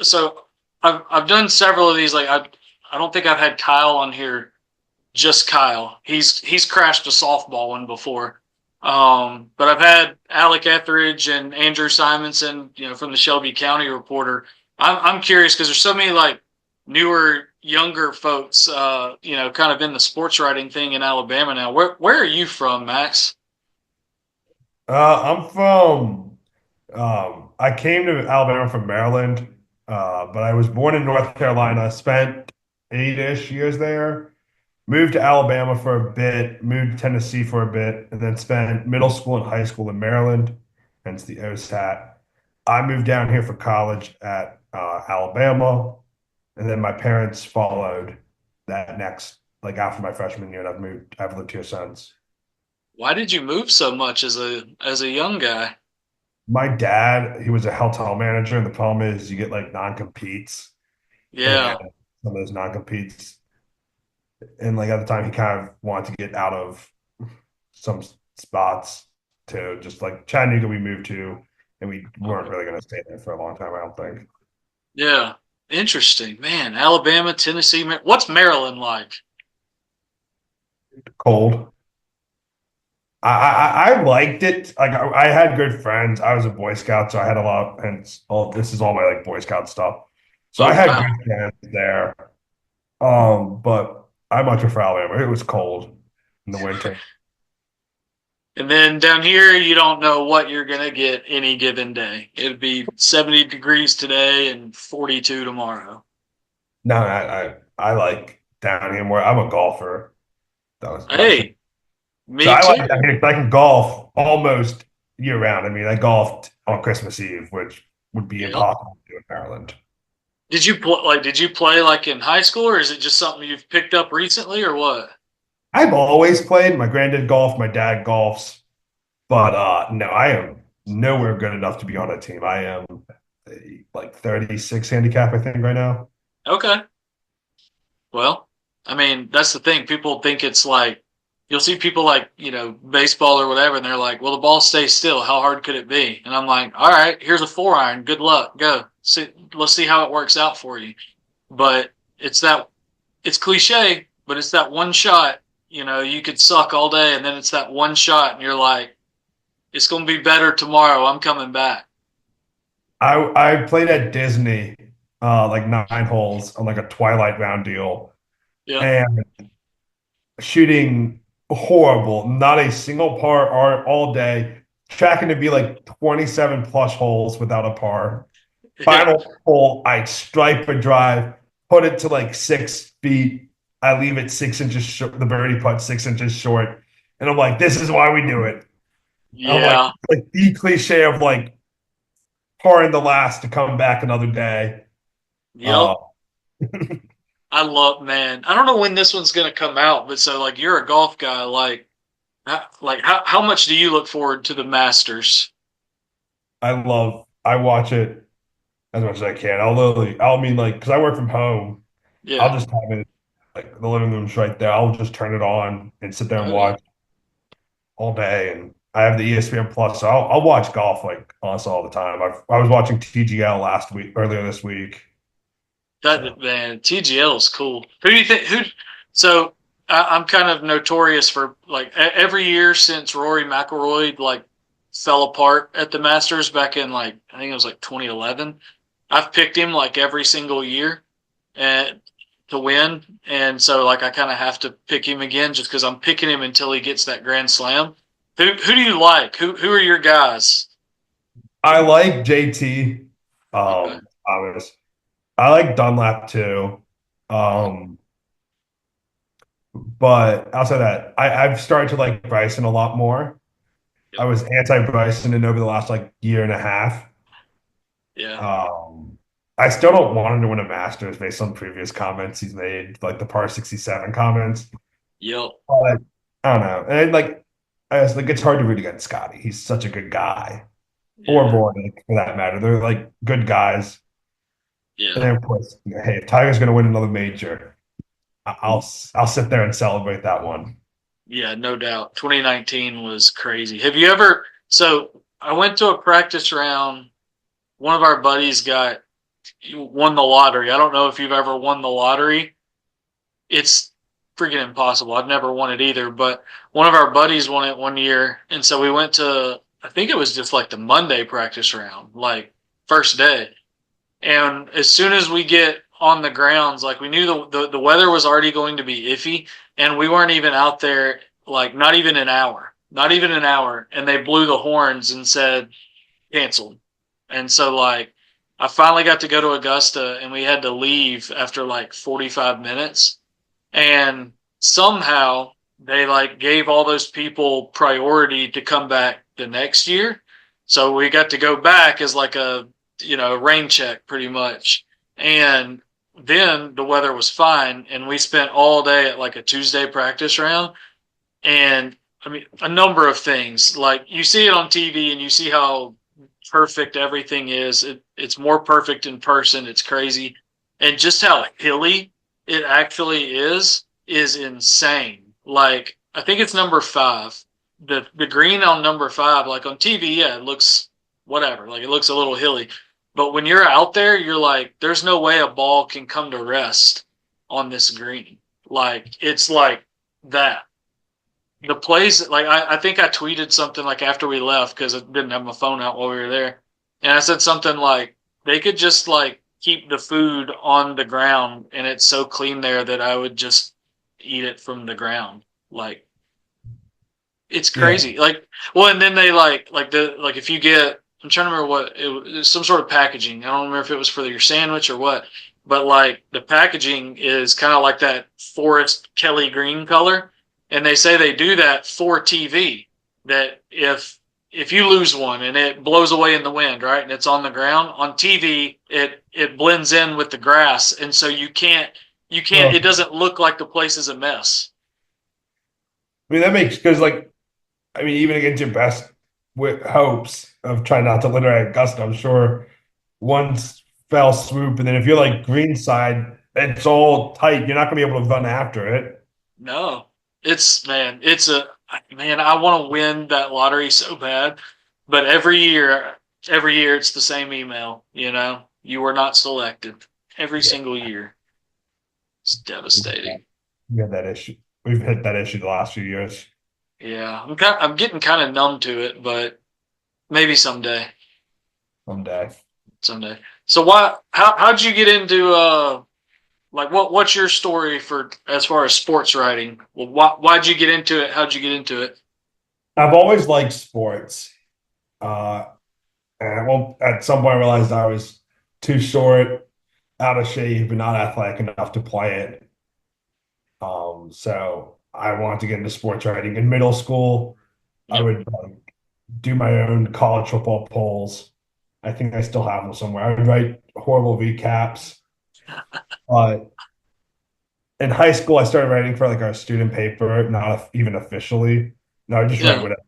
So I've done several of these. Like I don't think I've had Kyle on here. Just Kyle. He's crashed a softball one before. But I've had Alec Etheridge and Andrew Simonson, from the Shelby County Reporter. I'm curious because there's so many like newer, younger folks, kind of in the sports writing thing in Alabama now. Where are you from, Max? I'm from, I came to Alabama from Maryland, but I was born in North Carolina, spent 8-ish years there, moved to Alabama for a bit, moved to Tennessee for a bit, and then spent middle school and high school in Maryland, hence the OSAT. I moved down here for college at Alabama, and then my parents followed that next, like after my freshman year, and I've lived here since. Why did you move so much as a young guy? My dad, he was a hotel manager, and the problem is you get like non-competes, and Yeah. some of those non-competes, and like at the time he kind of wanted to get out of some spots to just like Chattanooga we moved to, and we weren't Okay. really going to stay there for a long time, I don't think. Yeah. Interesting, man. Alabama, Tennessee. What's Maryland like? Cold. I liked it. Like I had good friends. I was a Boy Scout, so I had a lot, and all this is all my like Boy Scout stuff. So Oh I had wow. good friends there. But I much prefer Alabama. It was cold in the winter. And then down here, you don't know what you're going to get any given day. It'd be 70 degrees today and 42 tomorrow. No, I like down here more. I'm a golfer. That was Hey, so me I like down too. here. I can golf almost year round. I mean, I golfed on Christmas Eve, which would be Yep. impossible to do in Maryland. Did you play like in high school, or is it just something you've picked up recently, or what? I've always played. My granddad golfed, my dad golfs, but no, I am nowhere good enough to be on a team. I am like 36 handicap, I think, right now. Okay. Well, I mean, that's the thing. People think it's like you'll see people like, baseball or whatever, and they're like, well, the ball stays still. How hard could it be? And I'm like, all right, here's a 4 iron. Good luck. Go. Let's see how it works out for you. But it's cliche, but it's that one shot. You could suck all day, and then it's that one shot, and you're like, it's going to be better tomorrow. I'm coming back. I played at Disney, like 9 holes on like a twilight round deal, Yep. and shooting horrible, not a single par all day, tracking to be like 27 plus holes without a par. Yeah. Final hole, I stripe a drive, put it to like 6 feet. I leave it 6 inches short, the birdie putt 6 inches short. And I'm like, this is why we do it. I'm Yeah. like the cliche of like par in the last to come back another day. Yep. Uh, Man, I don't know when this one's going to come out, but so like you're a golf guy, how much do you look forward to the Masters? I watch it as much as I can. I mean, like, because I work from home, I'll Yeah. just have it like the living room's right there. I'll just turn it on and sit there and Oh yeah. watch all day. And I have the ESPN Plus, so I'll watch golf like honestly all the time. I was watching TGL last week, earlier this week. That So man, TGL is cool. Who do you think? So I'm kind of notorious for like every year since Rory McIlroy like fell apart at the Masters back in like I think it was like 2011. I've picked him like every single year and to win, and so like I kind of have to pick him again just because I'm picking him until he gets that Grand Slam. Who do you like? Who are your guys? I like JT. Okay. Thomas. I like Dunlap too. Yep. Um, but outside that, I've started to like Bryson a lot more. I Yep. was anti Bryson and over the last like year and a half. Yeah. Um, I still don't want him to win a Masters based on previous comments he's made, like the par 67 comments. Yep. But I don't know. And like I was like it's hard to root against Scotty. He's such a good guy. Or Yeah. Bornick for that matter. They're like good guys. And Yeah. then of course, hey, if Tiger's gonna win another major, I'll sit there and celebrate that one. Yeah, no doubt. 2019 was crazy. Have you ever? So I went to a practice round. One of our buddies got you won the lottery. I don't know if you've ever won the lottery. It's freaking impossible. I've never won it either, but one of our buddies won it one year, and so we went to, I think it was just like the Monday practice round, like first day. And as soon as we get on the grounds, like we knew the weather was already going to be iffy, and we weren't even out there like not even an hour, not even an hour, and they blew the horns and said canceled. And so like I finally got to go to Augusta, and we had to leave after like 45 minutes, and somehow they like gave all those people priority to come back the next year. So we got to go back as like a, rain check pretty much. And then the weather was fine, and we spent all day at like a Tuesday practice round. And I mean, a number of things, like you see it on TV and you see how perfect everything is. It's more perfect in person. It's crazy. And just how hilly it actually is insane. Like I think it's number 5. The green on number 5, like on TV, yeah, it looks whatever. Like it looks a little hilly. But when you're out there, you're like, there's no way a ball can come to rest on this green. Like it's like that. The plays, like I think I tweeted something like after we left because I didn't have my phone out while we were there, and I said something like they could just like keep the food on the ground and it's so clean there that I would just eat it from the ground. Like it's Yeah. crazy. Like well, and then they like if you get, I'm trying to remember what it was, some sort of packaging. I don't remember if it was for your sandwich or what, but like the packaging is kind of like that forest Kelly green color, and they say they do that for TV. That if you lose one and it blows away in the wind, right, and it's on the ground on TV, it blends in with the grass, and so you can't. It Well, doesn't look like the place is a mess. I mean, that makes because, like, I mean, even against your best with hopes of trying not to litter at Augusta, I'm sure one fell swoop, and then if you're like greenside, it's all tight. You're not gonna be able to run after it. No, it's a man. I want to win that lottery so bad, but every year it's the same email. You were not selected every Yeah, single year. It's devastating. we had that issue. We've hit that issue the last few years. Yeah, I'm getting kind of numb to it, but maybe someday, Someday. someday. So how'd you get into like what's your story for as far as sports writing? Well, why'd you get into it? How'd you get into it? I've always liked sports. Uh, and well, at some point I realized I was too short, out of shape, and not athletic enough to play it. So I wanted to get into sports writing. In middle school, I Yep. would do my own college football polls. I think I still have them somewhere. I would write horrible recaps. Uh, in high school, I started writing for like our student paper, not even officially. No, I just write Yeah. whatever.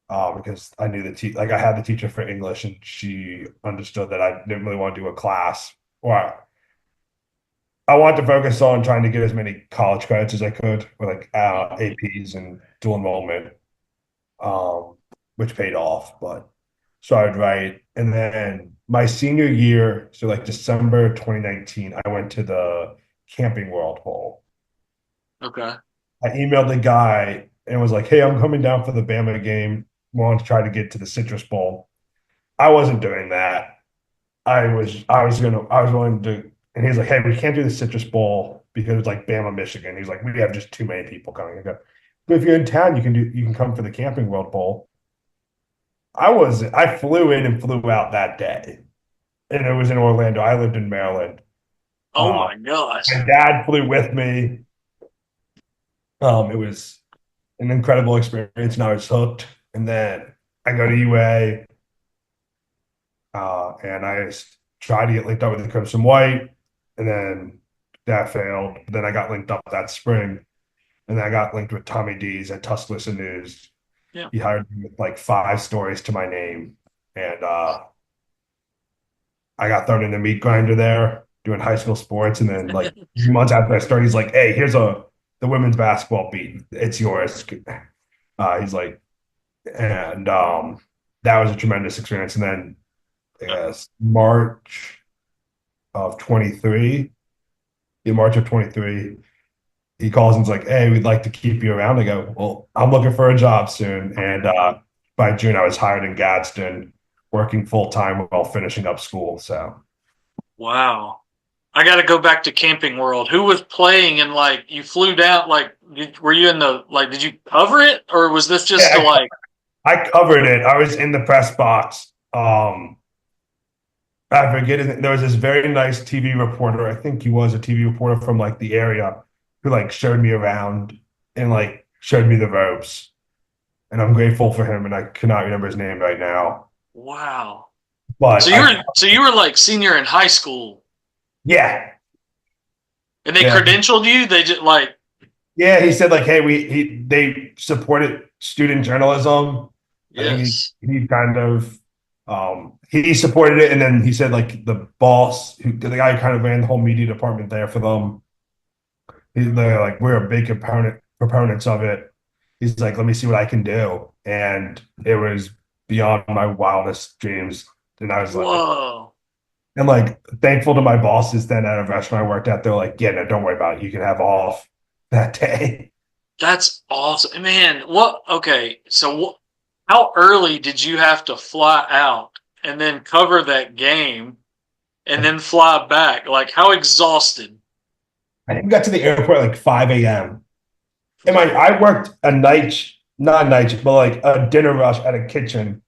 Because I knew like I had the teacher for English, and she understood that I didn't really want to do a class, or I wanted to focus on trying to get as many college credits as I could, with like APs and dual enrollment, um, which paid off. But so I'd write, and then my senior year, so like December 2019, I went to the Camping World Bowl. Okay. I emailed the guy and was like, "Hey, I'm coming down for the Bama game. Want to try to get to the Citrus Bowl." I wasn't doing that. I was willing to, and he's like, "Hey, we can't do the Citrus Bowl because it's like Bama, Michigan." He's like, "We have just too many people coming." I go, "But if you're in town, you can come for the Camping World Bowl." I flew in and flew out that day, and it was in Orlando. I lived in Maryland. Oh Uh, my gosh. my dad flew with me. It was an incredible experience, and I was hooked. And then I go to UA, and I tried to get linked up with the Crimson White, and then that failed. But then I got linked up that spring, and then I got linked with Tommy D's at Tuscaloosa News. Yeah. He hired me with like 5 stories to my name, and I got thrown in the meat grinder there doing high school sports. And then like months after I started, he's like, "Hey, here's the women's basketball beat. It's yours." He's like, and that was a tremendous experience. And then Yes, March of 23. In March of 23, he calls and's like, "Hey, we'd like to keep you around." I go, "Well, I'm looking for a job soon." And by June, I was hired in Gadsden, working full time while finishing up school. So Wow. I got to go back to Camping World. Who was playing and like you flew down? Like, were you in the like? Did you cover it or was this just to yeah, like? I covered it. I was in the press box. I forget his, there was this very nice TV reporter. I think he was a TV reporter from like the area who like showed me around and like showed me the ropes. And I'm grateful for him. And I cannot remember his name right now. Wow. But So you were like senior in high school, yeah, and they yeah, credentialed you. They just like yeah. He said like, hey, they supported student journalism. I think yes. he kind of he supported it, and then he said like the boss, the guy who kind of ran the whole media department there for them. They're like, we're a big proponents of it. He's like, let me see what I can do, and it was beyond my wildest dreams. And I was like, Whoa. and like thankful to my bosses then at a restaurant I worked at. They're like, yeah, no, don't worry about it. You can have off that day. That's awesome, man. What? Okay, so how early did you have to fly out and then cover that game and then fly back? Like, how exhausted? I think we got to the airport at like 5 a.m. And I worked a night, not a night, but like a dinner rush at a kitchen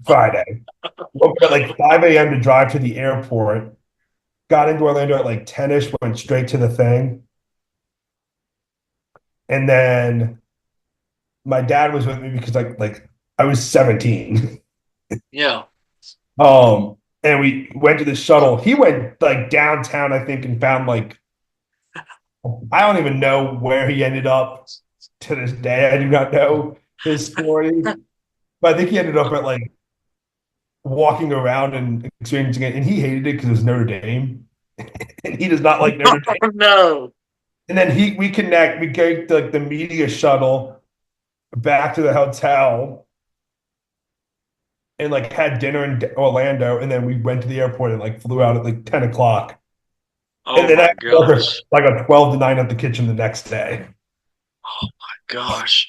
Friday. Woke up at like 5 a.m. to drive to the airport. Got into Orlando at like 10ish, went straight to the thing. And then my dad was with me because like I was 17. Yeah. And we went to the shuttle. He went like downtown, I think, and found like I don't even know where he ended up to this day. I do not know his story. But I think he ended up at like walking around and experiencing it, and he hated it because it was Notre Dame, and he does not like Notre Dame. No. And then we get like the media shuttle back to the hotel and like had dinner in Orlando, and then we went to the airport and like flew out at like 10 o'clock, and Oh then my I was gosh. like a 12 to 9 at the kitchen the next day. Gosh.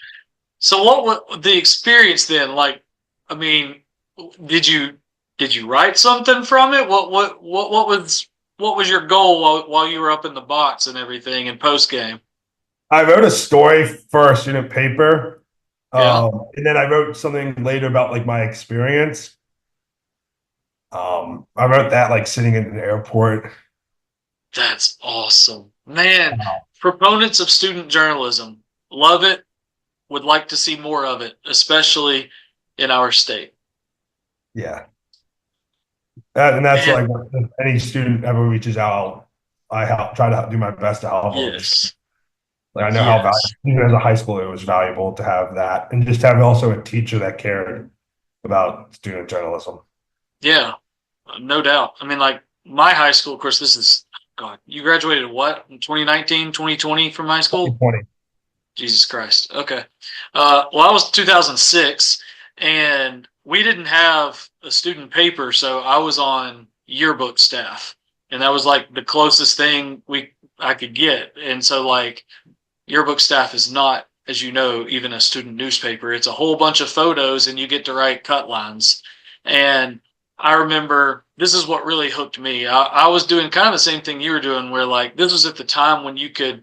So what was the experience then? Like, I mean, did you did you write something from it? What was your goal while you were up in the box and everything in post game? I wrote a story for a student paper, Yeah. and then I wrote something later about like my experience. I wrote that like sitting in an airport. That's awesome. Man, proponents of student journalism love it, would like to see more of it, especially in our state. Yeah, and that's Man, like if any student ever reaches out, I help try to do my best to help them. Just yes. like I know how valuable, Yes. even as a high schooler, it was valuable to have that, and just have also a teacher that cared about student journalism. Yeah, no doubt. I mean, like my high school, of course, this is, God, you graduated what, in 2019, 2020 from high school? 2020. Jesus Christ. Okay. Well, I was 2006, and we didn't have a student paper, so I was on yearbook staff, and that was like the closest thing I could get. And so, like, yearbook staff is not, as you know, even a student newspaper. It's a whole bunch of photos, and you get to write cut lines. And I remember this is what really hooked me. I was doing kind of the same thing you were doing, where like this was at the time when you could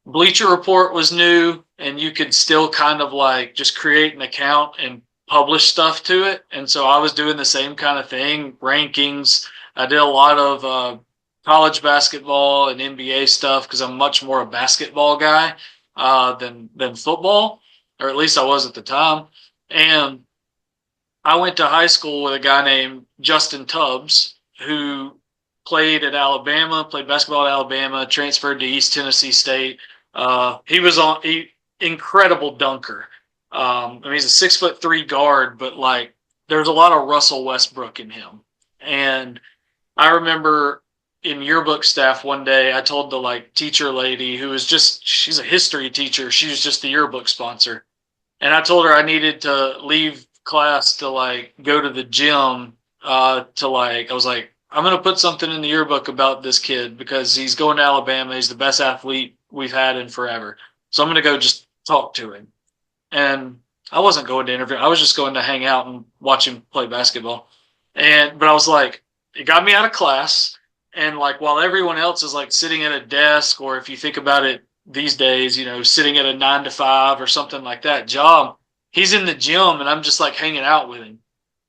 Bleacher Report was new and you could still kind of like just create an account and publish stuff to it. And so I was doing the same kind of thing, rankings. I did a lot of college basketball and NBA stuff because I'm much more a basketball guy than football, or at least I was at the time. And I went to high school with a guy named Justin Tubbs who played basketball at Alabama, transferred to East Tennessee State. He incredible dunker. I mean, he's a 6'3" guard, but like there's a lot of Russell Westbrook in him. And I remember in yearbook staff one day, I told the like teacher lady who was she's a history teacher. She was just the yearbook sponsor. And I told her I needed to leave class to like go to the gym to like, I was like, I'm going to put something in the yearbook about this kid because he's going to Alabama. He's the best athlete we've had in forever. So I'm going to go just talk to him. And I wasn't going to interview. I was just going to hang out and watch him play basketball. But I was like, it got me out of class. And like, while everyone else is like sitting at a desk, or if you think about it these days, sitting at a 9 to 5 or something like that job, he's in the gym and I'm just like hanging out with him.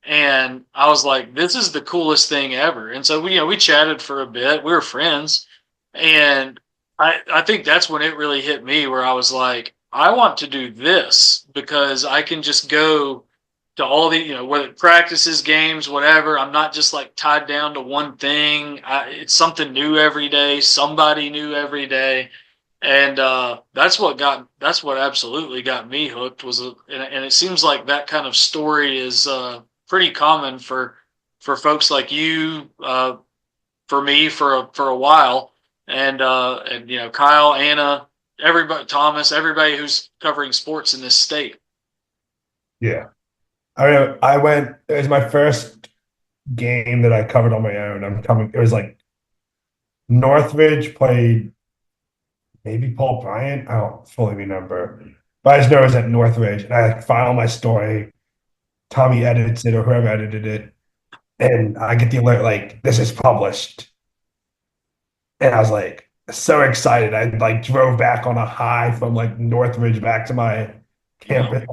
And I was like, this is the coolest thing ever. And so we chatted for a bit. We were friends. And I think that's when it really hit me where I was like, I want to do this because I can just go to all the, whether practices, games, whatever. I'm not just like tied down to one thing. It's something new every day, somebody new every day. And that's what absolutely got me hooked and it seems like that kind of story is pretty common for folks like you, for me for a while, and Kyle, Anna, everybody, Thomas, everybody who's covering sports in this state. Yeah. I mean, it was my first game that I covered on my own. It was like Northridge played maybe Paul Bryant. I don't fully remember. But I just know it was at Northridge. And I file my story. Tommy edits it or whoever edited it. And I get the alert like, this is published. And I was like so excited. I like drove back on a high from like Northridge back to my Yep.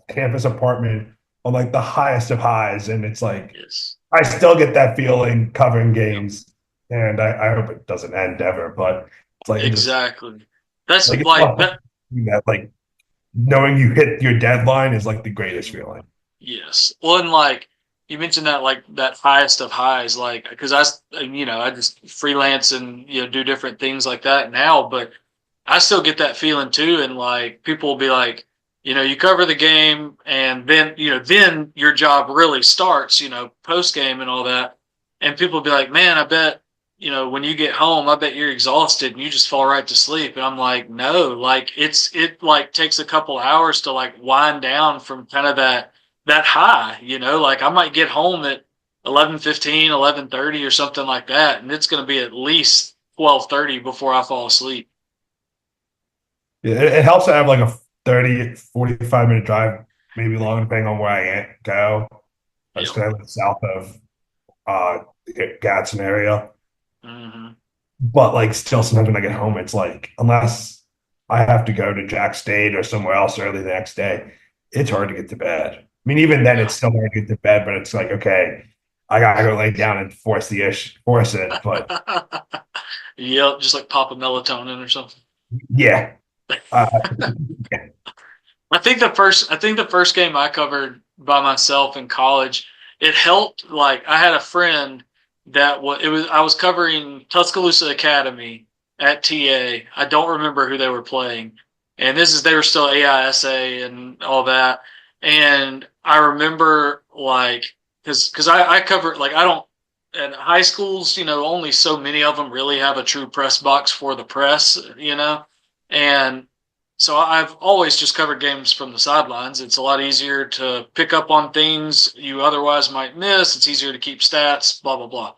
campus apartment on like the highest of highs. And it's like Yes. I still get that feeling covering Yep. games. And I hope it doesn't end ever, but it's like it just Exactly. That's like it's like that. that like knowing you hit your deadline is like the greatest feeling. Yes. Well, and like you mentioned that like that highest of highs, like because I just freelance and do different things like that now, but I still get that feeling too. And like people will be like, you cover the game, and then your job really starts, post game and all that. And people will be like, man, I bet when you get home, I bet you're exhausted and you just fall right to sleep. And I'm like, no, like it like takes a couple hours to like wind down from kind of that high, like I might get home at 11:15, 11:30 or something like that, and it's going to be at least 12:30 before I fall asleep. Yeah, it helps to have like a 30, 45 minute drive, maybe longer, depending on where go. I just Yep. kind of live south of Gadsden area. Hmm. But like still sometimes when I get home, it's like unless I have to go to Jack State or somewhere else early the next day, it's hard to get to bed. I mean, even then Yeah. it's still hard to get to bed, but it's like, okay, I gotta go lay down and force it. But Yep, just like pop a melatonin or something. yeah. Uh, I think the first game I covered by myself in college, it helped. Like I had a friend I was covering Tuscaloosa Academy at TA. I don't remember who they were playing, and they were still AISA and all that. And I remember like because I covered like I don't and high schools, only so many of them really have a true press box for the press, and so I've always just covered games from the sidelines. It's a lot easier to pick up on things you otherwise might miss. It's easier to keep stats, blah, blah, blah.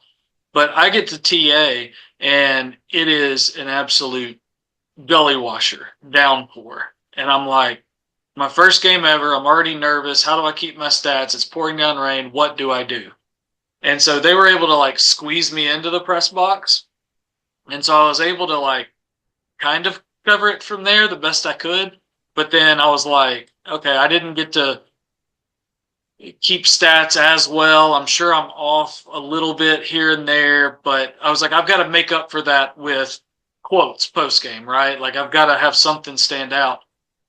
But I get to TA and it is an absolute belly washer, downpour. And I'm like, my first game ever, I'm already nervous. How do I keep my stats? It's pouring down rain. What do I do? And so they were able to like squeeze me into the press box. And so I was able to like kind of cover it from there the best I could. But then I was like, okay, I didn't get to keep stats as well. I'm sure I'm off a little bit here and there, but I was like, I've got to make up for that with quotes post game, right? Like I've got to have something stand out.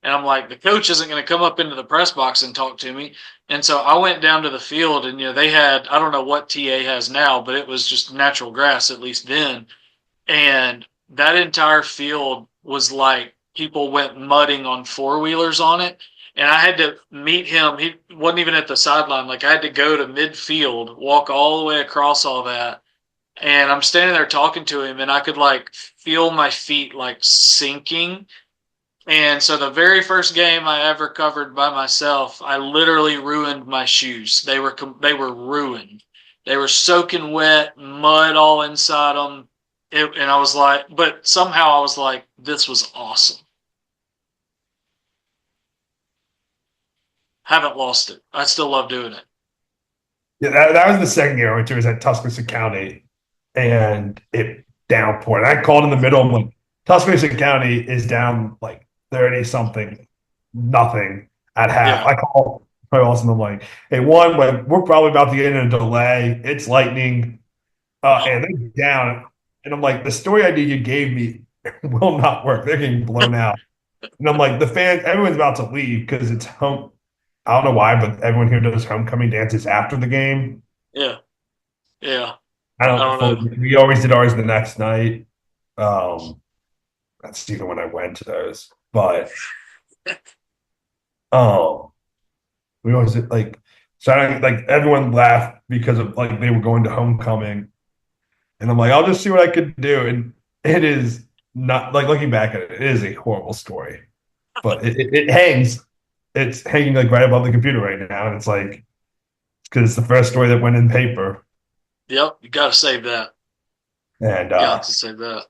And I'm like, the coach isn't going to come up into the press box and talk to me. And so I went down to the field, and they had, I don't know what TA has now, but it was just natural grass at least then. And that entire field was like people went mudding on four wheelers on it. And I had to meet him. He wasn't even at the sideline. Like I had to go to midfield, walk all the way across all that. And I'm standing there talking to him, and I could like feel my feet like sinking. And so the very first game I ever covered by myself, I literally ruined my shoes. They were ruined. They were soaking wet, mud all inside them. And I was like, but somehow I was like, this was awesome. Haven't lost it. I still love doing it. Yeah, that was the second year I went to, was at Tuscaloosa County, and it downpoured. I called in the middle. I'm like, Tuscaloosa County is down like 30 something, nothing at half. Yeah. I called my boss and I'm like, hey, one, like, we're probably about to get in a delay. It's lightning, Oh, and they're down. And I'm like, the story idea you gave me will not work. They're getting blown out. And I'm like, the fans, everyone's about to leave because it's home. I don't know why, but everyone here does homecoming dances after the game. yeah. Yeah. I I don't don't know. fully. We always did ours the next night. Um, that's even when I went to those. But um, we always did like so. Like everyone laughed because of like they were going to homecoming, and I'm like, I'll just see what I could do. And it is not like looking back at it, it is a horrible story, but it hangs. It's hanging like right above the computer right now, and it's like because it's the first story that went in paper, Yep. You got to save that. and Got to save that.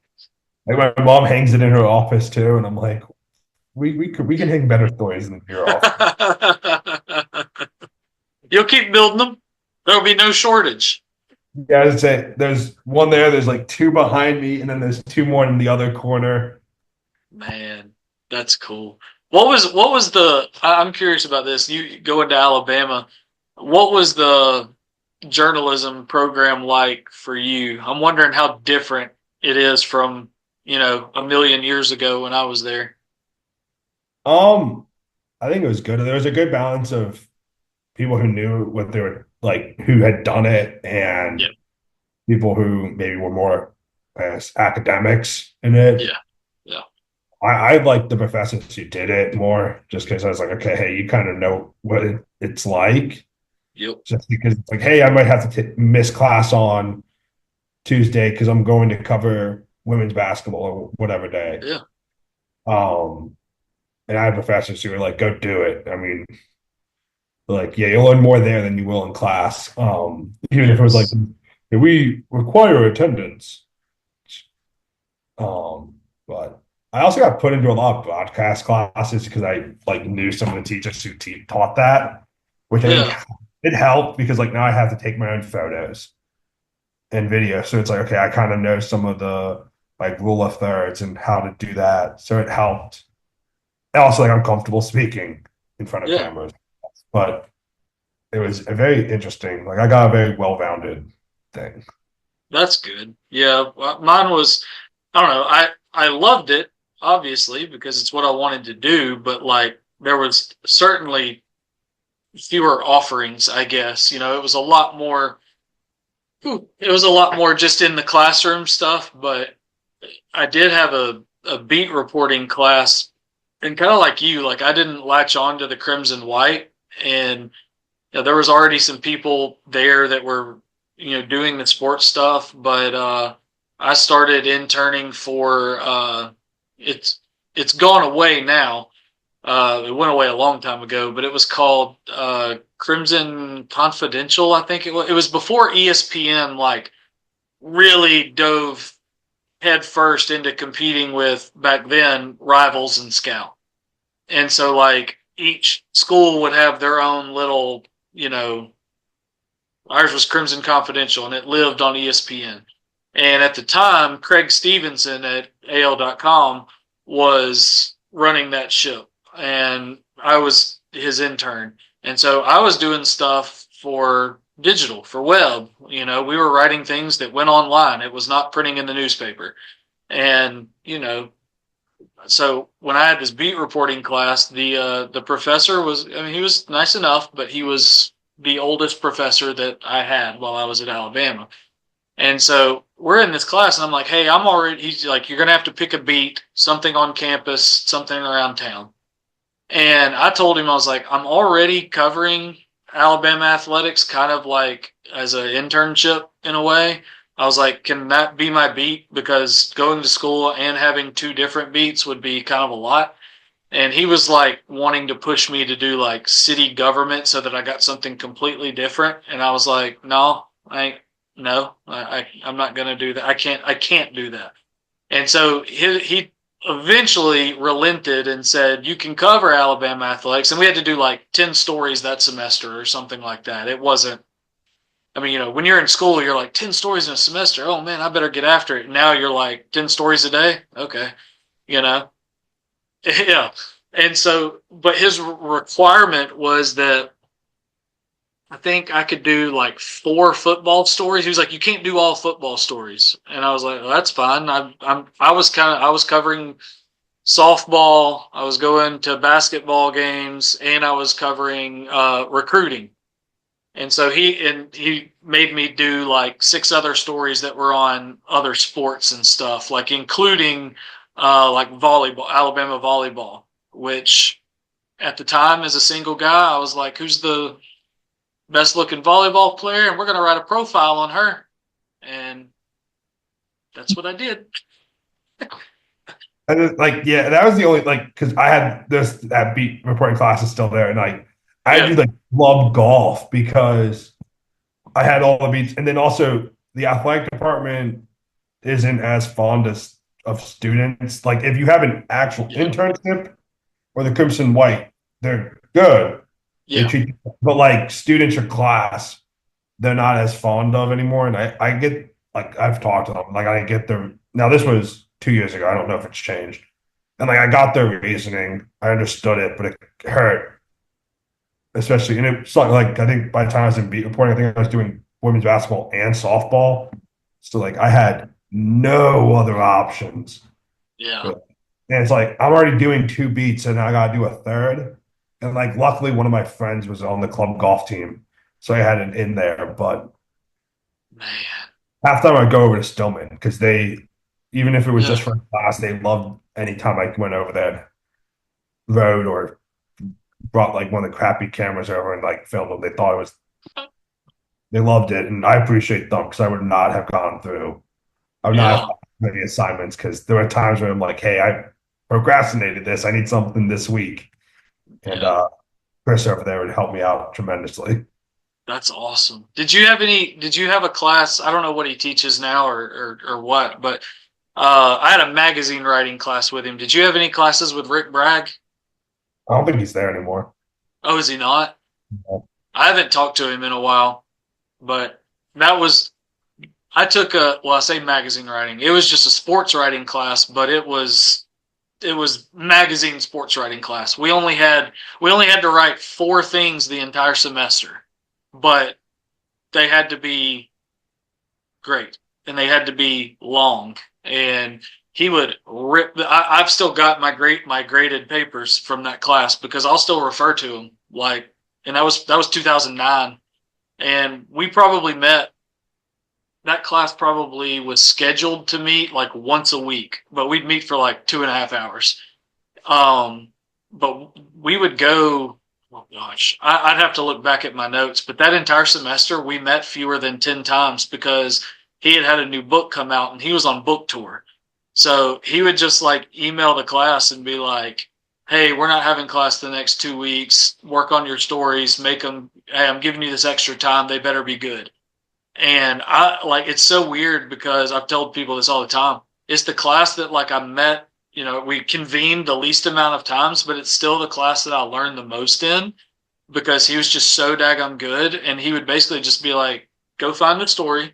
like my mom hangs it in her office too, and I'm like, we can hang better stories than your office. You'll keep building them. There'll be no shortage. Yeah, I'd say there's one there. There's like two behind me, and then there's two more in the other corner. Man, that's cool. What was the I'm curious about this. You going to Alabama. What was the journalism program like for you? I'm wondering how different it is from, a million years ago when I was there. Um, I think it was good. There was a good balance of people who knew what they were like, who had done it, and Yeah. people who maybe were more as academics in it. Yeah. Yeah. I liked the professors who did it more, just because I was like, okay, hey, you kind of know what it's like. Yep. Just because it's like, hey, I might have to miss class on Tuesday because I'm going to cover women's basketball or whatever day. Yeah. Um, and I had professors who were like, go do it. I mean, like, yeah, you'll learn more there than you will in class. Even if it was like, Yes. "Hey, we require attendance." But I also got put into a lot of broadcast classes because I like knew some of the teachers who taught that, which I think Yeah. it helped because like now I have to take my own photos and video. So it's like, okay, I kind of know some of the like rule of thirds and how to do that. So it helped. And also, like, I'm comfortable speaking in front of Yeah. cameras, but it was a very interesting. Like, I got a very well-rounded thing. That's good. Yeah. Well, mine was, I don't know. I loved it, obviously, because it's what I wanted to do, but like there was certainly fewer offerings, I guess. It was a lot more it was a lot more just in the classroom stuff, but I did have a beat reporting class, and kind of like you, like I didn't latch on to the Crimson White, and there was already some people there that were doing the sports stuff, but I started interning for it's it's gone away now. It went away a long time ago, but it was called Crimson Confidential, I think it was. It was before ESPN like really dove headfirst into competing with, back then, Rivals and Scout. And so like each school would have their own little, ours was Crimson Confidential, and it lived on ESPN. And at the time, Craig Stevenson at AL.com was running that ship, and I was his intern. And so I was doing stuff for digital, for web. We were writing things that went online. It was not printing in the newspaper. And, so when I had this beat reporting class, the professor was, I mean, he was nice enough, but he was the oldest professor that I had while I was at Alabama. And so we're in this class, and I'm like, hey, he's like, you're going to have to pick a beat, something on campus, something around town. And I told him, I was like, I'm already covering Alabama athletics kind of like as an internship in a way. I was like, can that be my beat? Because going to school and having two different beats would be kind of a lot. And he was like wanting to push me to do like city government so that I got something completely different. And I was like, no, No, I'm not going to do that. I can't do that. And so he eventually relented and said, you can cover Alabama athletics. And we had to do like 10 stories that semester or something like that. It wasn't, I mean, when you're in school, you're like 10 stories in a semester. Oh man, I better get after it. Now you're like 10 stories a day. Okay. You know, yeah. And so, but his requirement was that I think I could do like 4 football stories. He was like, "You can't do all football stories," and I was like, well, "That's fine." I was covering softball. I was going to basketball games, and I was covering recruiting. And so he made me do like 6 other stories that were on other sports and stuff, like including like volleyball, Alabama volleyball, which at the time as a single guy, I was like, "Who's the best looking volleyball player?" And we're going to write a profile on her. And that's what I did. And like, yeah, that was the only like because I had this that beat reporting class is still there, and like I Yeah. do like love golf because I had all the beats, and then also the athletic department isn't as fond of students. Like if you have an actual Yeah. internship or the Crimson White, they're good. They Yeah. treat, but like students or class, they're not as fond of anymore. And I get like I've talked to them, like I get their now this was 2 years ago. I don't know if it's changed. And like I got their reasoning, I understood it, but it hurt, especially and it's like I think by the time I was in beat reporting, I think I was doing women's basketball and softball. So like I had no other options. Yeah. And it's like I'm already doing 2 beats and I gotta do a third. And like luckily one of my friends was on the club golf team. So I had it in there. But Man. half the time I'd go over to Stillman because they even if it was Yeah. just for class, they loved anytime I went over there road or brought like one of the crappy cameras over and like filmed them. They thought it was they loved it. And I appreciate them because I would not have gone through I would not have Yeah. gotten many assignments because there were times where I'm like, hey, I procrastinated this. I need something this week. And Yeah. Chris over there would help me out tremendously. That's awesome. Did you have a class? I don't know what he teaches now or what, but I had a magazine writing class with him. Did you have any classes with Rick Bragg? I don't think he's there anymore. Oh, is he not? I haven't talked to him in a while, but that was I took I say magazine writing. It was just a sports writing class, but it was magazine sports writing class. We only had to write 4 things the entire semester, but they had to be great and they had to be long. And he would rip. I've still got my graded papers from that class because I'll still refer to them like. And that was 2009, and we probably met that class probably was scheduled to meet like once a week, but we'd meet for like 2.5 hours. Um, but we would go. Oh gosh, I'd have to look back at my notes, but that entire semester we met fewer than 10 times because he had a new book come out and he was on book tour. So he would just like email the class and be like, "Hey, we're not having class the next 2 weeks. Work on your stories. Make them. Hey, I'm giving you this extra time. They better be good." And I like it's so weird because I've told people this all the time. It's the class that like I met, we convened the least amount of times, but it's still the class that I learned the most in because he was just so daggone good. And he would basically just be like, go find the story.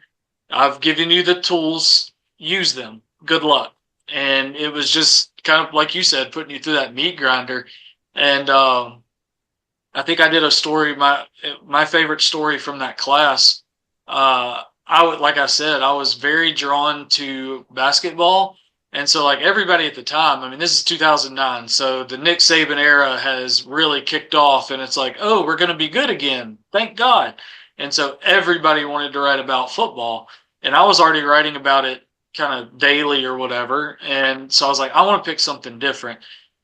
I've given you the tools, use them. Good luck. And it was just kind of like you said, putting you through that meat grinder. And I think I did a story. My favorite story from that class. I would, like I said, I was very drawn to basketball, and so like everybody at the time. I mean, this is 2009, so the Nick Saban era has really kicked off, and it's like, oh, we're going to be good again, thank God. And so everybody wanted to write about football, and I was already writing about it kind of daily or whatever, and so I was like, I want to pick something different.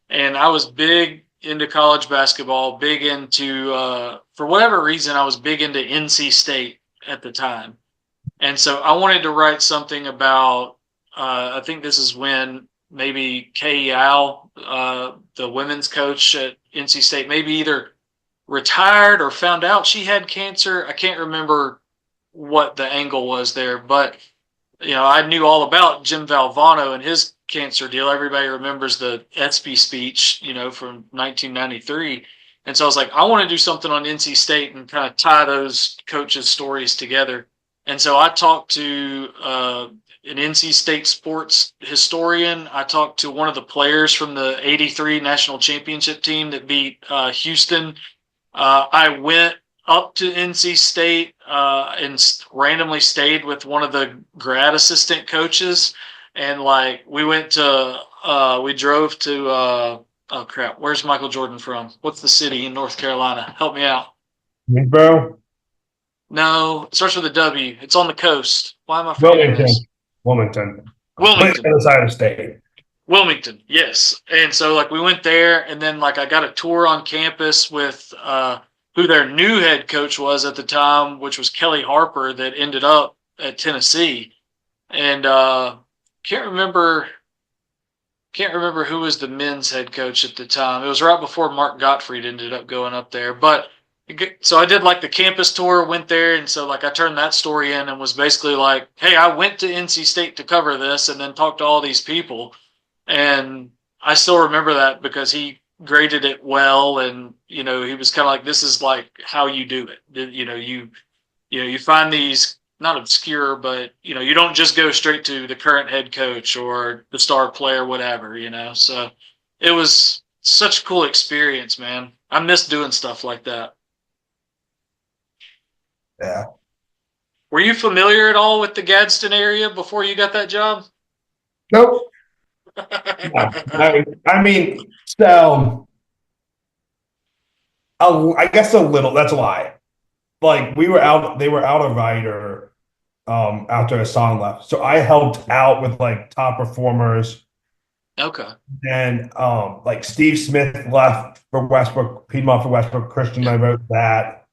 And I was big into college basketball, big into for whatever reason, I was big into NC State at the time. And so I wanted to write something about, I think this is when maybe Kay Al, the women's coach at NC State, maybe either retired or found out she had cancer. I can't remember what the angle was there. But I knew all about Jim Valvano and his cancer deal. Everybody remembers the ESPY speech, from 1993. And so I was like, I want to do something on NC State and kind of tie those coaches' stories together. And so I talked to an NC State sports historian. I talked to one of the players from the '83 national championship team that beat Houston. I went up to NC State and randomly stayed with one of the grad assistant coaches, and like we drove to oh crap, where's Michael Jordan from? What's the city in North Carolina? Help me out. Bro, No, it starts with a W. It's on the coast. Why am I forgetting Wilmington, this? Wilmington, completely Wilmington. other side of the state. Wilmington, yes. And so like we went there, and then like I got a tour on campus with who their new head coach was at the time, which was Kelly Harper, that ended up at Tennessee. And can't remember can't remember who was the men's head coach at the time. It was right before Mark Gottfried ended up going up there. But so I did like the campus tour, went there, and so like I turned that story in and was basically like, hey, I went to NC State to cover this, and then talked to all these people. And I still remember that because he graded it well, and he was kind of like, this is like how you do it. You find these, not obscure, but you don't just go straight to the current head coach or the star player, whatever. So it was such a cool experience, man. I miss doing stuff like that. Yeah. Were you familiar at all with the Gadsden area before you got that job? Nope. No. I mean, so I guess a little. That's a lie. Like we were out, they were out of Ryder after Hassan left. So I helped out with like top performers. Okay. And like Steve Smith left for Westbrook, Piedmont for Westbrook Christian. Yeah. I wrote that.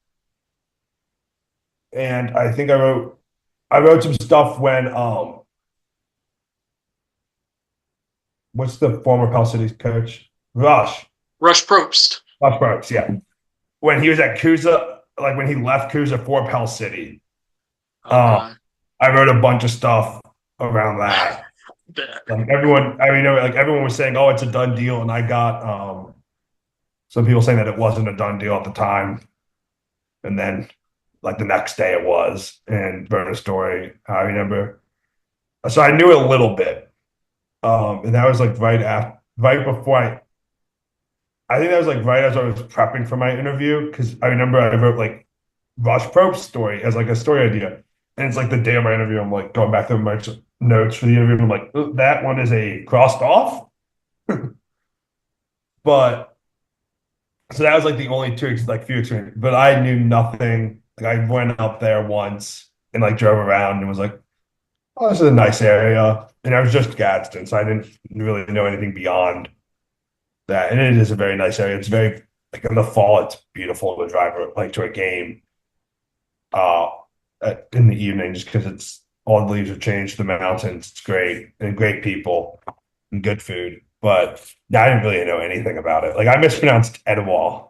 And I think I wrote some stuff when what's the former Pell City coach? Rush Probst. Rush Brooks, yeah. When he was at Kuza, like when he left Kuza for Pell City. Um, Okay. I wrote a bunch of stuff around that. Like everyone, I mean, like everyone was saying, "Oh, it's a done deal," and I got some people saying that it wasn't a done deal at the time, and then like the next day it was. And Burner story, I remember. So I knew a little bit, and that was like right before I think that was like right as I was prepping for my interview because I remember I wrote like Rush Probst's story as like a story idea. And it's like the day of my interview, I'm like going back to my notes for the interview. And I'm like, "Oh, that one is a crossed off." But so that was like the only two like few experiences. But I knew nothing. Like I went up there once and like drove around and was like, oh, this is a nice area. And I was just Gadsden, so I didn't really know anything beyond that. And it is a very nice area. It's very like in the fall, it's beautiful to drive like to a game uh in the evening just because it's all the leaves have changed, the mountains, it's great and great people and good food. But I didn't really know anything about it. Like I mispronounced Etowah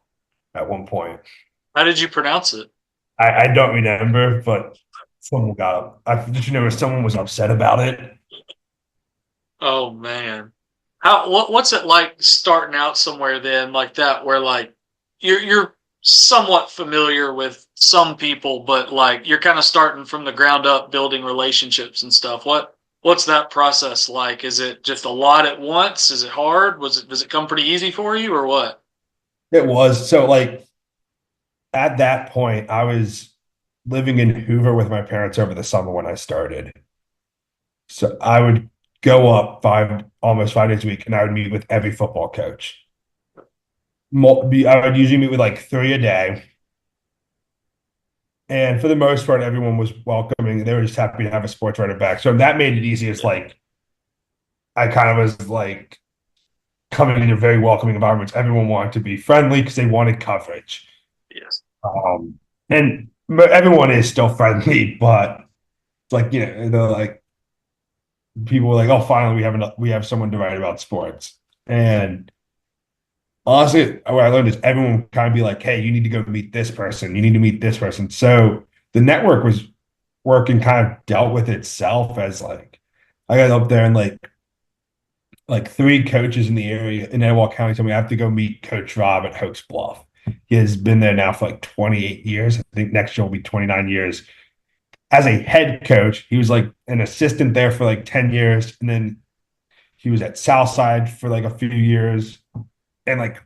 at one point. How did you pronounce it? I don't remember, but someone got did you know someone was upset about it? Oh man. What's it like starting out somewhere then like that where like you're somewhat familiar with some people, but like you're kind of starting from the ground up building relationships and stuff. What's that process like? Is it just a lot at once? Is it hard? Does it come pretty easy for you or what? It was so like at that point I was living in Hoover with my parents over the summer when I started. So I would go up almost 5 days a week, and I would meet with every football coach. I would usually meet with like three a day, and for the most part, everyone was welcoming. They were just happy to have a sports writer back, so that made it easy. It's like I kind of was like coming into very welcoming environments. Everyone wanted to be friendly because they wanted coverage, Yes. and everyone is still friendly, but it's like they're like people were like, "Oh, finally, we have someone to write about sports." And honestly, what I learned is everyone would kind of be like, "Hey, you need to go meet this person. You need to meet this person." So the network was work and kind of dealt with itself as like I got up there and like three coaches in the area in Etowah County told me I have to go meet Coach Rob at Hoax Bluff. He has been there now for like 28 years. I think next year will be 29 years. As a head coach, he was like an assistant there for like 10 years. And then he was at Southside for like a few years. And like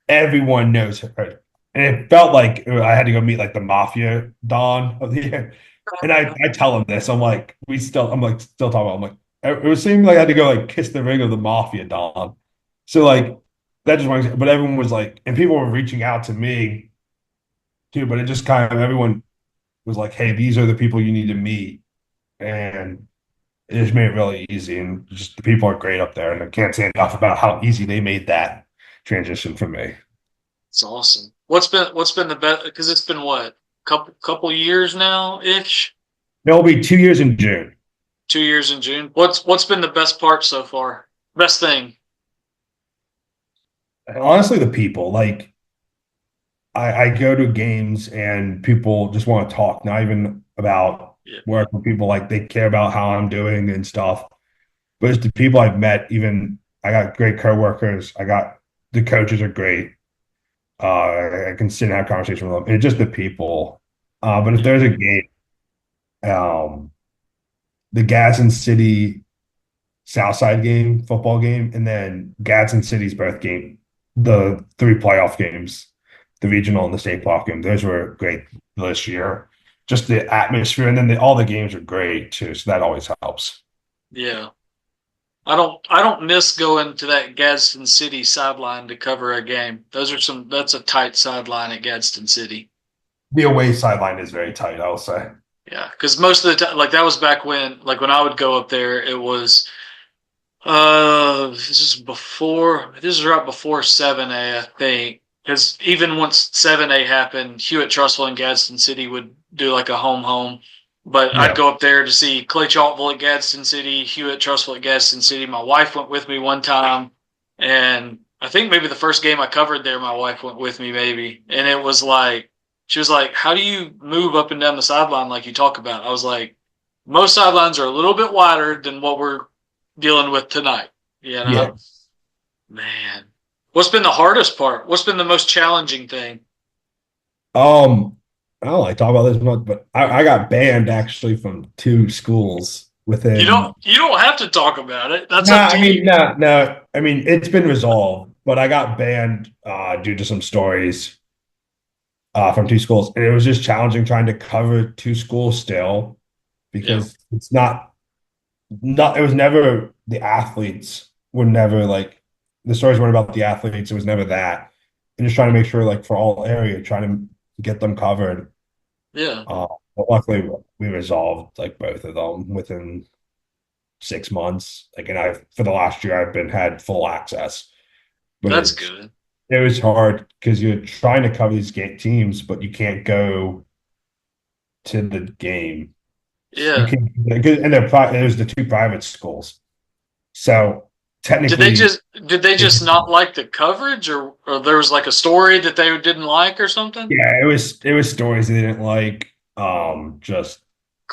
everyone knows her. And it felt like I had to go meet like the mafia Don of the year. And I tell him this. I'm like still talking about, I'm like, it was seeming like I had to go like kiss the ring of the mafia Don. So like that just went, but everyone was like, and people were reaching out to me too, but it just kind of everyone was like, hey, these are the people you need to meet. And it just made it really easy. And just the people are great up there. And I can't say enough about how easy they made that transition for me. It's awesome. What's been the best? Because it's been what, couple years now ish. It'll be 2 years in June. 2 years in June. What's been the best part so far? Best thing. Honestly, the people, like I go to games and people just want to talk, not even about Yeah. work, but people like they care about how I'm doing and stuff. But it's the people I've met, even I got great coworkers. I got the coaches are great. I can sit and have conversation with them. And it's just the people. But if Yeah. there's a game, um, the Gadsden City Southside game, football game, and then Gadsden City's birth game, the three playoff games, the regional and the state playoff game. Those were great this year. Just the atmosphere, and then all the games are great too. So that always helps. Yeah. I don't miss going to that Gadsden City sideline to cover a game. That's a tight sideline at Gadsden City. The away sideline is very tight, I'll say. Yeah, because most of the time, like that was back when, like when I would go up there, it was this is right before 7A, I think. Because even once 7A happened, Hewitt Trussville and Gadsden City would do like a home. But I'd Yeah, go up there to see Clay Chalkville at Gadsden City, Hewitt Trussville at Gadsden City. My wife went with me one time, and I think maybe the first game I covered there, my wife went with me maybe, and it was like she was like, "How do you move up and down the sideline like you talk about?" I was like, "Most sidelines are a little bit wider than what we're dealing with tonight." You yeah. know, man. What's been the hardest part? What's been the most challenging thing? I don't like talk about this much, but I got banned actually from two schools You don't within. you don't have to talk about it. That's No, up I to mean, you. no, no. I mean, it's been resolved, but I got banned due to some stories from two schools, and it was just challenging trying to cover two schools still Yeah. because it's not. It was never the athletes were never like the stories weren't about the athletes. It was never that, and just trying to make sure like for all area, trying to get them covered. Yeah. Uh, but luckily, we resolved like both of them within 6 months. Like, and I for the last year, I've been had full access, but That's good. it was hard because you're trying to cover these game teams, but you can't go to the game. You Yeah. can, and there's the two private schools, so Did they technically, just did they just not like the coverage, or there was like a story that they didn't like or something? yeah, it was stories they didn't like. Just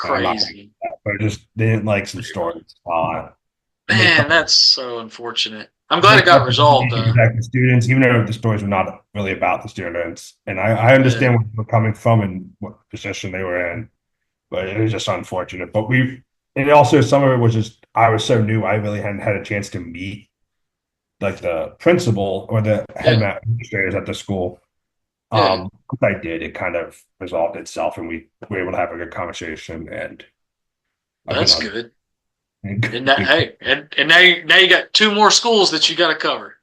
I'm not, Crazy. but just they didn't like some stories. And they Man, felt that's so unfortunate. I'm glad they it got felt like they resolved need to though. protect the students, even though the stories were not really about the students. And I Yeah. understand where they're coming from and what position they were in, but it was just unfortunate. But and also some of it was just I was so new, I really hadn't had a chance to meet like the principal or the head Yeah. administrators at the school. Yeah. Once I did, it kind of resolved itself, and we were able to have a good conversation. And I've been That's on. good. And that hey, and now you got two more schools that you got to cover.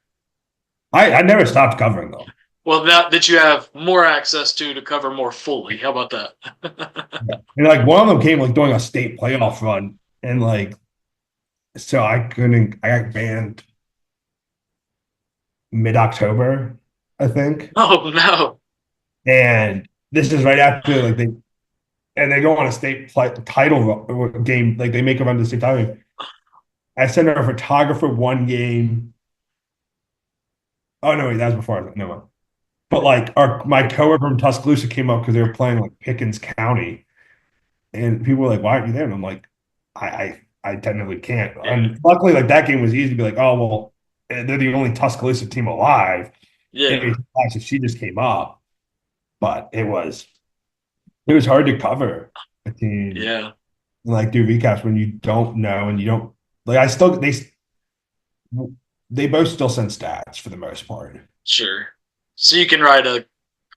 I never stopped covering them. Well, now that you have more access to cover more fully. How about that? And like one of them came like doing a state playoff run, and like so I couldn't. I got banned mid-October, I think. Oh no. And this is right after like they go on a state title game, like they make a run to the state title game. I sent our photographer one game. Oh no, wait, that was before. No, but like our my coworker from Tuscaloosa came up because they were playing like Pickens County, And people were like, "Why aren't you there?" And I'm like, I technically can't. Yeah. And luckily, like that game was easy to be like, "Oh well, they're the only Tuscaloosa team alive." Yeah. And actually, she just came up, but it was hard to cover a team Yeah. and like do recaps when you don't know and you don't like. I still they both still send stats for the most part. Sure. So you can write a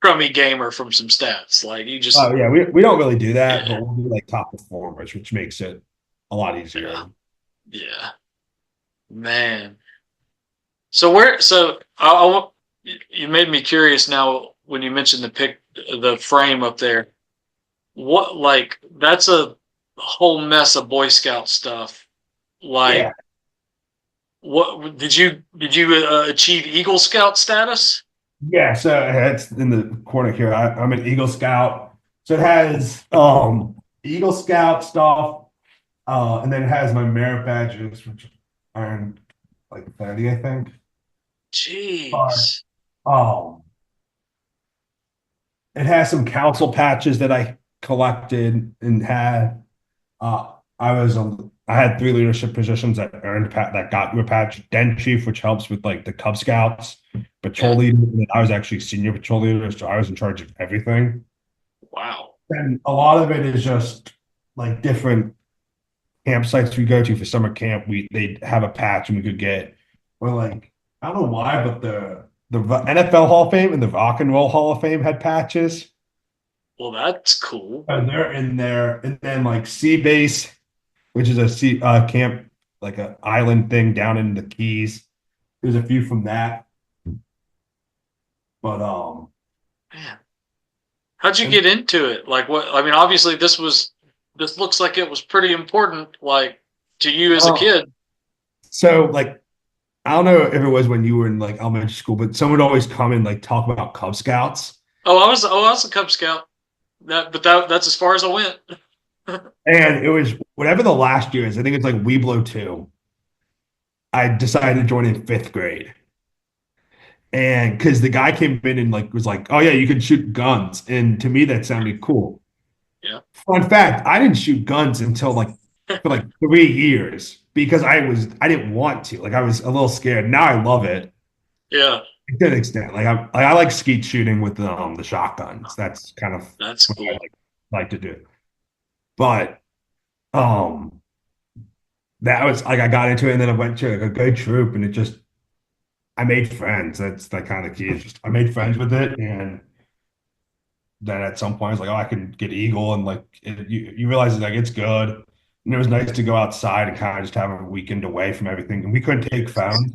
crummy gamer from some stats. Like you just Oh yeah, we don't really do that, yeah. but we'll do like top performers, which makes it a lot easier. Yeah. Yeah. Man. So where so you made me curious now when you mentioned the frame up there. What like that's a whole mess of Boy Scout stuff. Yeah, Like what did you achieve Eagle Scout status? yeah. So it's in the corner here. I'm an Eagle Scout, so it has Eagle Scout stuff, and then it has my merit badges, which are like 30, I think. But Jeez. um, it has some council patches that I collected and had. Uh, I had three leadership positions that that got you a patch. Den chief, which helps with like the Cub Scouts, patrol Yeah. leader. And then I was actually senior patrol leader, so I was in charge of everything. Wow. And a lot of it is just like different campsites we go to for summer camp. They'd have a patch and we could get, or like I don't know why, but the NFL Hall of Fame and the Rock and Roll Hall of Fame had patches. Well, that's cool. And they're in there, and then like Sea Base, which is a sea camp, like an island thing down in the Keys. There's a few from that, but Man. How'd you and get into it? Like what I mean, obviously this looks like it was pretty important, like to you as a uh, kid. so like I don't know if it was when you were in like elementary school, but someone would always come and like talk about Cub Scouts, Oh, I was a Cub Scout. That's as far as I went. and it was whatever the last year is. I think it's like Weeblo 2. I decided to join in fifth grade. And because the guy came in and like was like, "Oh yeah, you can shoot guns," and to me that sounded cool. Yeah. Fun fact, I didn't shoot guns until like for like 3 years because I didn't want to. Like I was a little scared. Now I love it Yeah. to an extent. I like skeet shooting with the shotguns. That's kind of That's what I cool. like to do. But um that was like I got into it and then I went to like a good troop and it just I made friends. That's the kind of key. It's just I made friends with it and then at some point, it's like, oh, I can get eagle, and like you realize like it's good, and it was nice to go outside and kind of just have a weekend away from everything. And we couldn't take phones,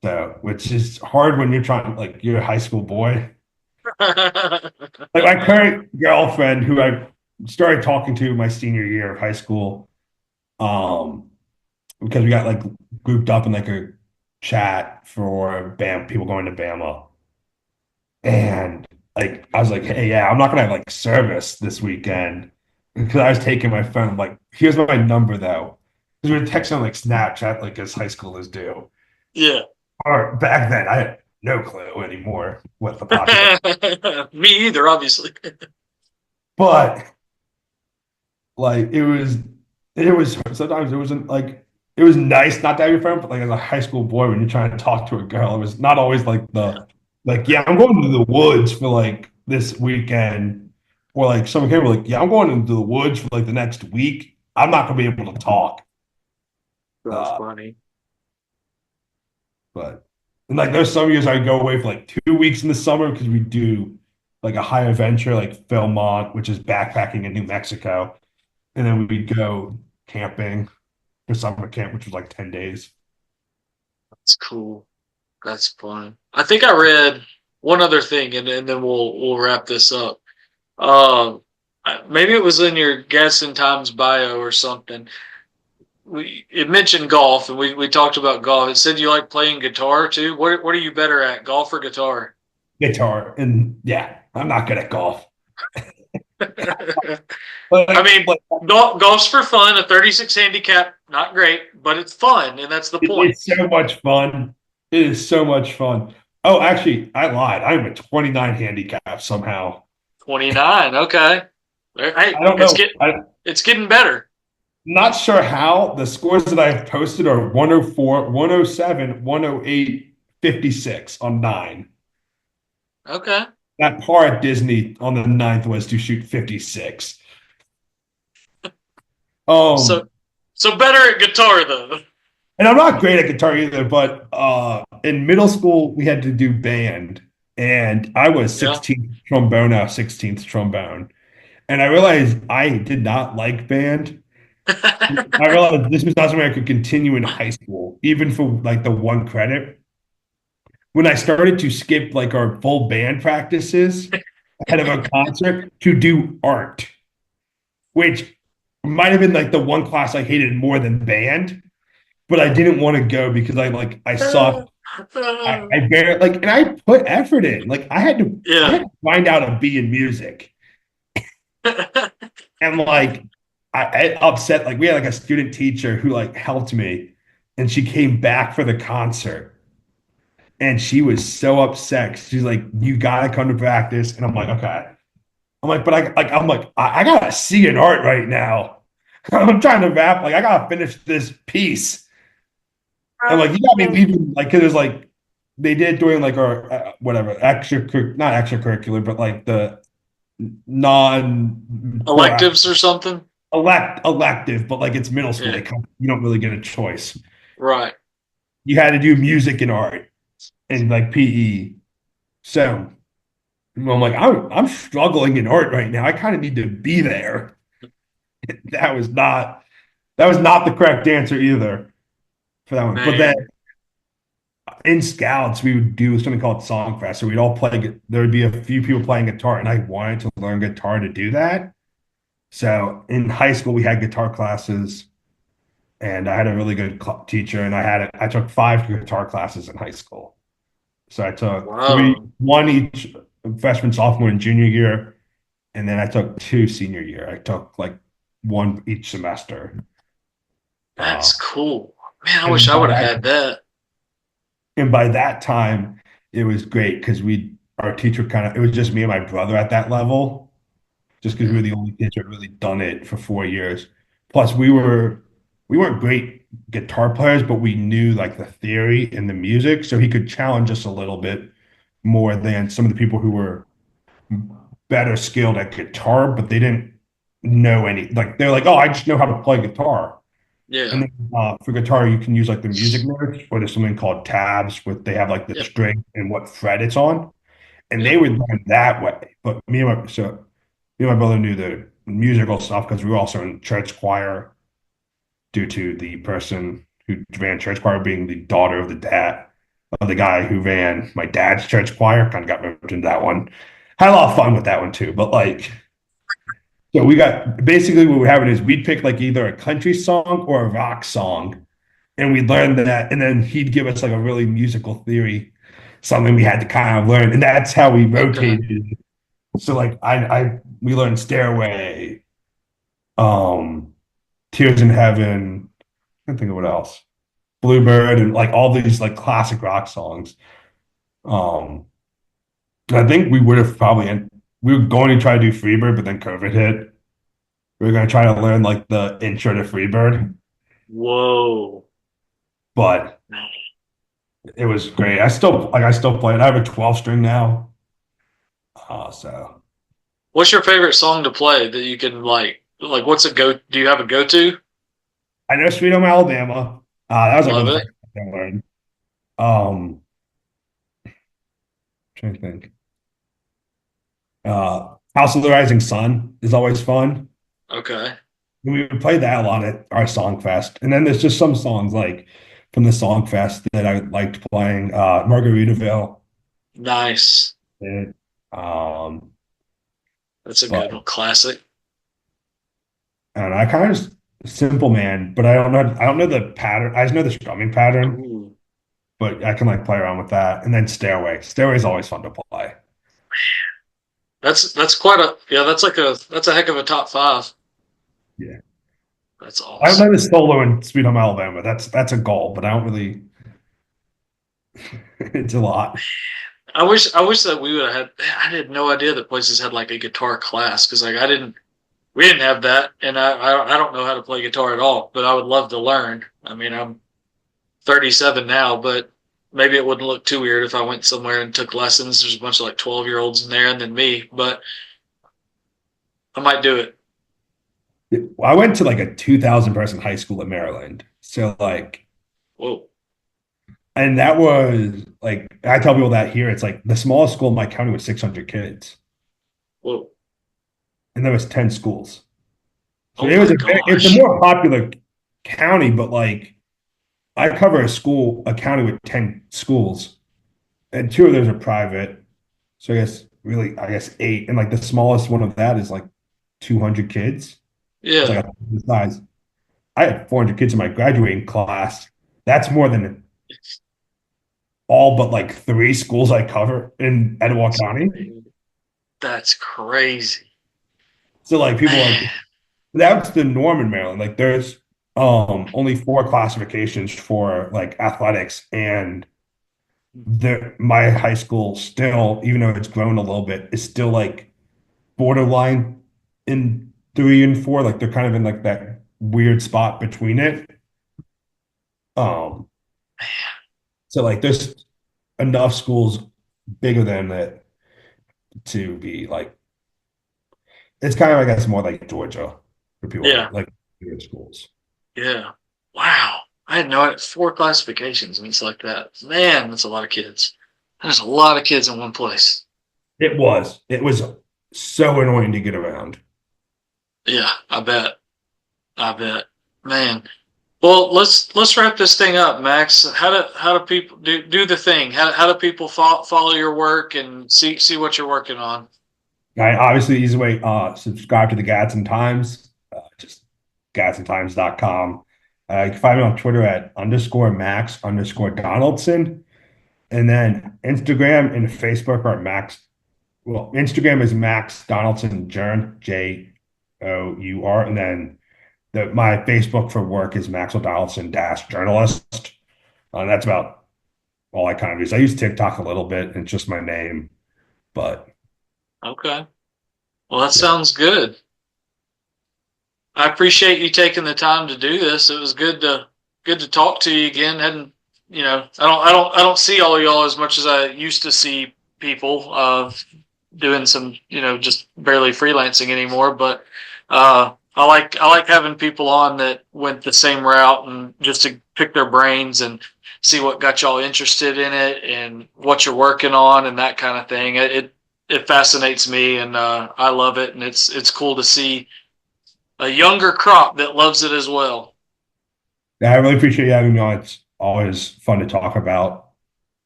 so which is hard when you're trying like you're a high school boy. Like my current girlfriend, who I started talking to my senior year of high school, um, because we got like grouped up in like a chat for people going to Bama. And like I was like, hey, yeah, I'm not gonna have like service this weekend because I was taking my phone. I'm like, here's my number though. Because we were texting on like Snapchat, like as high schoolers do. Yeah. Or back then, I had no clue anymore what the population. Me either, obviously. But like it was sometimes it wasn't like it was nice not to have your phone, but like as a high school boy, when you're trying to talk to a girl, it was not always like Yeah. yeah, I'm going to the woods for like this weekend. Or like someone came like, yeah, I'm going into the woods for like the next week. I'm not gonna be able to talk. That's Uh, funny. but and like there's some years I go away for like 2 weeks in the summer because we do like a high adventure like Philmont, which is backpacking in New Mexico. And then we'd go camping for summer camp, which was like 10 days. That's cool. That's fun. I think I read one other thing, and then we'll wrap this up. Um, maybe it was in your Gadsden Times bio or something. It mentioned golf, and we talked about golf. It said you like playing guitar too. What are you better at, golf or guitar? Guitar. And yeah, I'm not good at golf. I But mean, like golf's for fun. A 36 handicap, not great, but it's fun, and that's the point. it's so much fun. It is so much fun. Oh, actually, I lied. I'm a 29 handicap somehow. 29. Okay. Hey, I don't know. I'm it's getting better. not sure how the scores that I've posted are 104, 107, 108, 56 on nine. Okay. That par at Disney on the ninth was to shoot 56. So Um, so better at guitar though. and I'm not great at guitar either, but in middle school we had to do band, and I was Yeah. 16th trombone out of 16th trombone. And I realized I did not like band. I realized this was not something I could continue in high school, even for like the one credit. When I started to skip like our full band practices ahead of a concert to do art, which might have been like the one class I hated more than band, but I didn't want to go because I sucked. I barely like, and I put effort in. Like I Yeah. had to find out a B in music, and like I upset. Like we had like a student teacher who like helped me, and she came back for the concert, and she was so upset. She's like, "You gotta come to practice," and I'm like, "Okay." I'm like, but I got to see an art right now. I'm trying to rap. Like, I got to finish this piece. And like, you got me leaving, like, cause it was like, they did doing like our whatever, not extracurricular, but like the non core Electives or something? elective, but like it's middle school. Yeah. You don't really get a choice. Right. You had to do music and art and like PE. So I'm like, I'm struggling in art right now. I kind of need to be there. That was not That was not the correct answer either for that one. But then Man. in scouts, we would do something called song fest. So we'd all play. There would be a few people playing guitar, and I wanted to learn guitar to do that. So in high school, we had guitar classes, and I had a really good teacher, and I took five guitar classes in high school. So I took Wow. one each freshman, sophomore, and junior year, and then I took two senior year. I took like one each semester. Uh, That's cool. Man, I wish and I by would have that had that. And by that time, it was great because our teacher it was just me and my brother at that level, just because we Yeah. were the only kids who had really done it for 4 years. Plus, we weren't great guitar players, but we knew like the theory and the music, so he could challenge us a little bit more than some of the people who were better skilled at guitar, but they didn't know any. Like they're like, oh, I just know how to play guitar. And Yeah. then for guitar, you can use like the music notes, or there's something called tabs, where they have like the Yep. string and what fret it's on, and they Yep. would learn that way. But me and my brother knew the musical stuff because we were also in church choir due to the person who ran church choir being the daughter of the dad of the guy who ran my dad's church choir. Kind of got moved into that one. Had a lot of fun with that one too. But like, so we got basically what we're having is we'd pick like either a country song or a rock song, and we learned that, and then he'd give us like a really musical theory, something we had to kind of learn, and that's how we Okay. rotated. So like we learned Stairway, um, Tears in Heaven. I can't think of what else. Bluebird and like all these like classic rock songs. Um, I think we would have we were going to try to do Freebird, but then COVID hit. We were going to try to learn like the intro to Freebird, Whoa. but it was great. I still play it. I have a 12 string now. So What's your favorite song to play that you can what's a go do you have a go to? I know Sweet Home Alabama. That was like one Love of the it. first things I learned. Um, trying to think. House of the Rising Sun is always fun. Okay. We would play that a lot at our song fest. And then there's just some songs like from the song fest that I liked playing. Margaritaville. Nice. And, um, That's a but good one. Classic. I don't know, I kind of just simple man, but I don't know the pattern. I just know the strumming pattern, Ooh. but I can like play around with that. And then Stairway. Stairway is always fun to play. That's quite a yeah, that's a heck of a top five. Yeah. That's I awesome. love the solo in Sweet Home Alabama. That's a goal, but I don't really. It's a lot. I wish that we would have had I had no idea that places had like a guitar class because like I didn't we didn't have that, and I don't know how to play guitar at all, but I would love to learn. I mean, I'm 37 now, but maybe it wouldn't look too weird if I went somewhere and took lessons. There's a bunch of like 12-year-olds in there and then me, but I might do it. I went to like a 2,000 person high school in Maryland. So like, Whoa, and that was like, I tell people that here, it's like the smallest school in my county was 600 kids, whoa, and there was 10 schools. So oh it was my it's a gosh. more popular county, but like I cover a county with 10 schools, and two of those are private. So I guess eight, and like the smallest one of that is like 200 kids. It's Yeah, like the size. I had 400 kids in my graduating class. That's more than all but like three schools I cover in Etowah that's County. crazy. That's crazy. So like people like Man, that's the norm in Maryland. Like there's only four classifications for like athletics, and my high school still, even though it's grown a little bit, is still like borderline in three and four. Like they're kind of in like that weird spot between it. Um, so like there's enough schools bigger than that to be like it's kind of I guess more like Georgia for people yeah, like bigger schools. yeah. Wow. I had no idea. Four classifications and it's like that. Man, that's a lot of kids. There's a lot of kids in one place. It was so annoying to get around. Yeah, I bet. I bet. Man. Well, let's wrap this thing up, Max. How do people do the thing? How do people follow your work and see what you're working on? I obviously the easy way subscribe to the Gadsden Times, just gadsdentimes.com. You can find me on Twitter at _Max_Donaldson. And then Instagram and Facebook are Max. Well, Instagram is Max Donaldson Journ, JOUR. And then my Facebook for work is Maxwell Donaldson journalist. That's about all I kind of use. I use TikTok a little bit, and it's just my name. But Okay. Well, that yeah, sounds good. I appreciate you taking the time to do this. It was good to talk to you again. Hadn't I don't see all of y'all as much as I used to see people doing some just barely freelancing anymore. But I like having people on that went the same route and just to pick their brains and see what got y'all interested in it and what you're working on and that kind of thing. It fascinates me and I love it and it's cool to see a younger crop that loves it as well. I really appreciate you having me on. It's always fun to talk about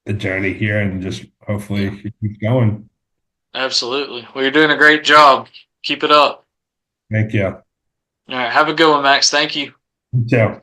the journey here and just hopefully Yeah, it keeps going. absolutely. Well, you're doing a great job. Keep it up. Thank you. All right. Have a good one, Max. Thank you. You too.